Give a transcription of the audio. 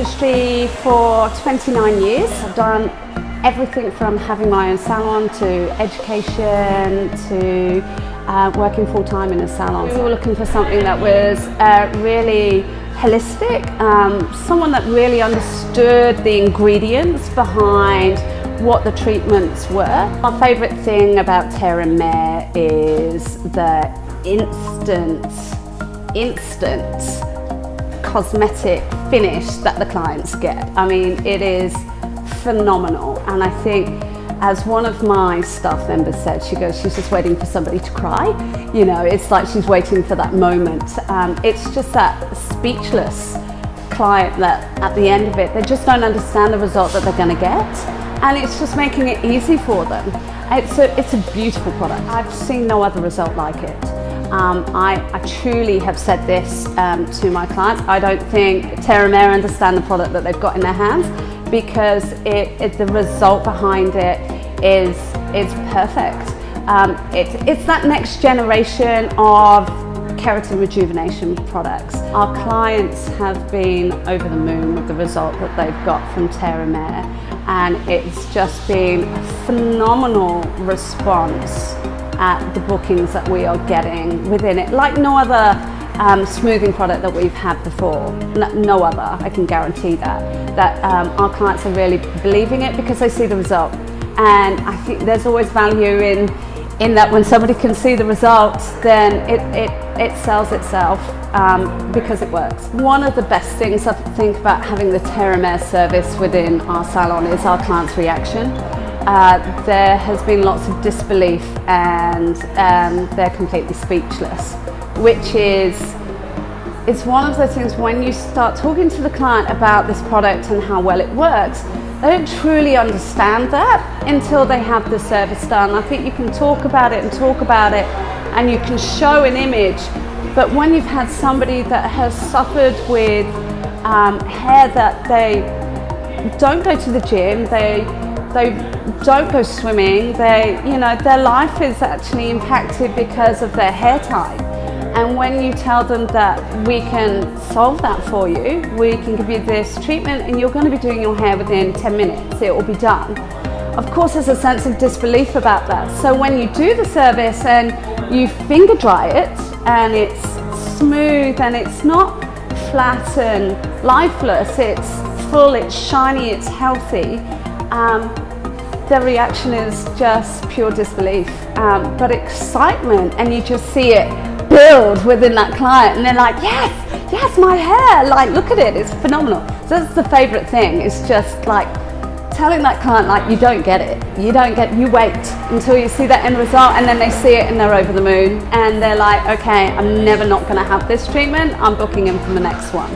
industry for 29 years. I've done everything from having my own salon to education to working full-time in a salon. We were looking for something that was really holistic, someone that really understood the ingredients behind what the treatments were. My favourite thing about Terre and MER is the instant cosmetic finish that the clients get. I mean, it is phenomenal, and I think, as one of my staff members said, she goes, she's just waiting for somebody to cry. You know, it's like she's waiting for that moment. It's just that speechless client that at the end of it, they just don't understand the result that they're going to get. And it's just making it easy for them. It's a beautiful product. I've seen no other result like it. I truly have said this to my clients. I don't think Terre and MER understand the product that they've got in their hands, because the result behind it is perfect. It's that next generation of Keratin Rejuvenation products. Our clients have been over the moon with the result that they've got from Terre and MER, and it's just been a phenomenal response at the bookings that we are getting within it, like no other smoothing product that we've had before. No other, I can guarantee that our clients are really believing it because they see the result. And I think there's always value in that when somebody can see the results, then it sells itself because it works. One of the best things I think about having the Terre and MER service within our salon is our clients' reaction. There has been lots of disbelief, and they're completely speechless, which it's one of those things when you start talking to the client about this product and how well it works, they don't truly understand that until they have the service done. I think you can talk about it and you can show an image, but when you've had somebody that has suffered with hair that they don't go to the gym, they don't go swimming, their life is actually impacted because of their hair type. And when you tell them that we can solve that for you, we can give you this treatment and you're going to be doing your hair within 10 minutes, it will be done. Of course, there's a sense of disbelief about that. So when you do the service and you finger dry it and it's smooth and it's not flat and lifeless, it's full, it's shiny, it's healthy, the reaction is just pure disbelief, but excitement, and you just see it build within that client, and they're like, yes, my hair, like, look at it, it's phenomenal. So that's the favorite thing, it's just like telling that client, like, you don't get it, you wait until you see that end result, and then they see it and they're over the moon, and they're like, okay, I'm never not gonna have this treatment, I'm booking in for the next one.